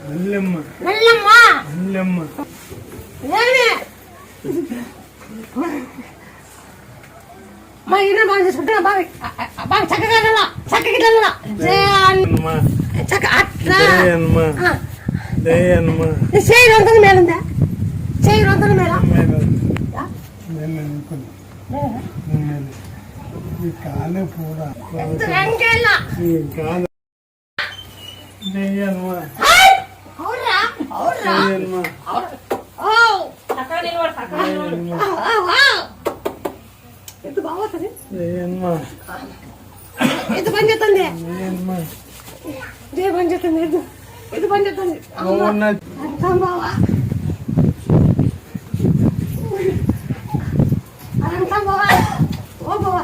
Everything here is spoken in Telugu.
మెల్లమ్మ మెల్లమ్మ మెల్లమ్మ ఏమి మా ఇంట్లో బాగా చేసుకుంటా బాగా చక్కగా చక్కగా చక్క అట్లా చేయి రొంతది మేలుందా చేయి రొంతది మేళ కాలే పూరా ఎంత బాగుంటుంది ఎంత పని చేస్తుంది పని చేస్తుంది ఎంత పని చేస్తుంది బావా బావా ఓ బావా